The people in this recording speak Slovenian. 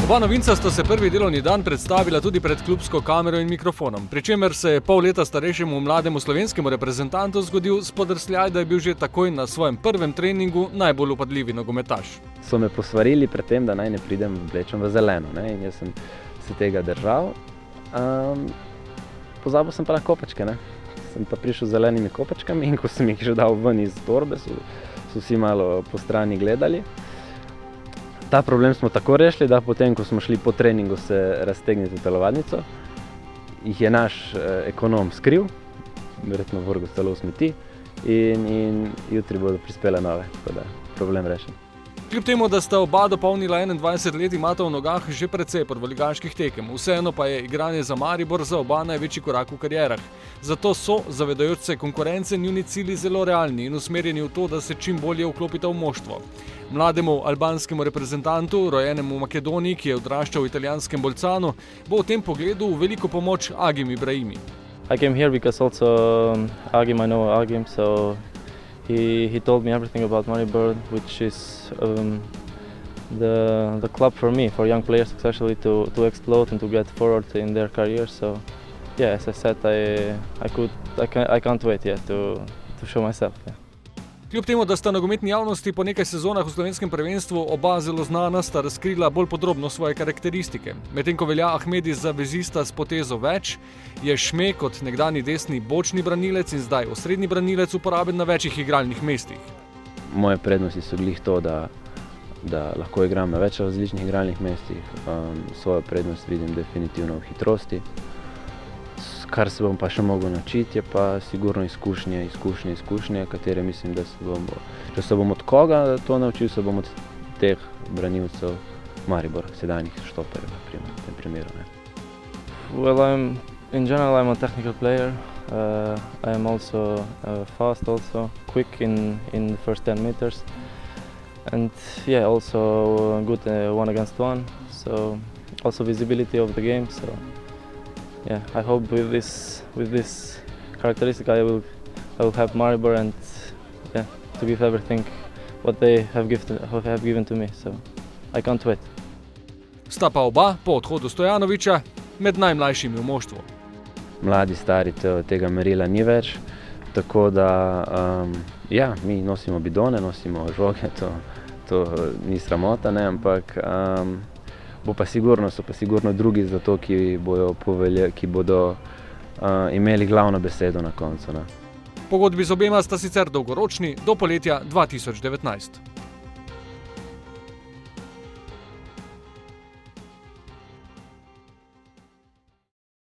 Oba novinca sta se prvi delovni dan predstavila tudi pred klubsko kamero in mikrofonom, pri čemer se je pol leta starejšemu mlademu slovenskemu reprezentantu zgodil spodrsljaj, da je bil že takoj na svojem prvem treningu najbolj upadljivi nogometaš. So me posvarili pred tem, da naj ne pridem oblečen v zeleno, ne? In jaz sem se tega držal. Pozabil sem pa na kopačke, ne? Sem pa prišel z zelenimi kopačkami in ko sem jih že dal ven iz torbe, so vsi malo po strani gledali. Ta problem smo tako rešili, da potem, ko smo šli po treningu se raztegniti v telovadnico, jih je naš ekonom skril, verjetno vrgel celo v smeti in jutri bodo prispele nove, tako da problem rešen. Kljub temu, da sta oba dopolnila 21 let, imata v nogah že precej prvoligaških tekem. Vseeno pa je igranje za Maribor za oba največji korak v karierah. Zato so, zavedajoč se konkurence, njuni cilji zelo realni in usmerjeni v to, da se čim bolje vklopita v moštvo. Mlademu albanskemu reprezentantu, rojenemu v Makedoniji, ki je odraščal v italijanskem Bolcanu, bo v tem pogledu v veliko pomoč Agim Ibrahimi. I came here because also Agim, I know Agim, so he told me everything about Maribor, which is the club for me, for young players especially, to explode and to get forward in their career. So yeah, as I said, I can't wait yet to show myself. Yeah. Kljub temu, da sta nogometni javnosti po nekaj sezonah v slovenskem prvenstvu oba zelo znana, sta razkrila bolj podrobno svoje karakteristike. Medtem ko velja Ahmedi za vezista s potezo več, je Šme kot nekdanji desni bočni branilec in zdaj osrednji branilec uporaben na večjih igralnih mestih. Moje prednosti so glih to, da lahko igram na več različnih igralnih mestih. Svojo prednost vidim definitivno v hitrosti. Kar se bom pa še mogel naučiti, je pa sigurno izkušnje, katere mislim, da če se bom od koga to naučil, se bom od teh branilcev Maribor, sedajnih štoperjev, v tem primeru. Ne. Well, in general I'm a technical player. I am also fast, also quick in the first 10 meters. And yeah, also good 1 against 1. So also visibility of the game. So yeah, I hope with this characteristic I will help Maribor and yeah, to give everything what they have given to me. So I can't wait. Sta pa oba po odhodu Stojanovića med najmlajšimi v moštvu. Mladi, stari, tega merila ni več, tako da ja, mi nosimo bidone, nosimo žoge, to ni sramota, ne, ampak so pa sigurno drugi za to, ki bodo imeli glavno besedo na koncu. Ne. Pogodbi z obema sta sicer dolgoročni do poletja 2019.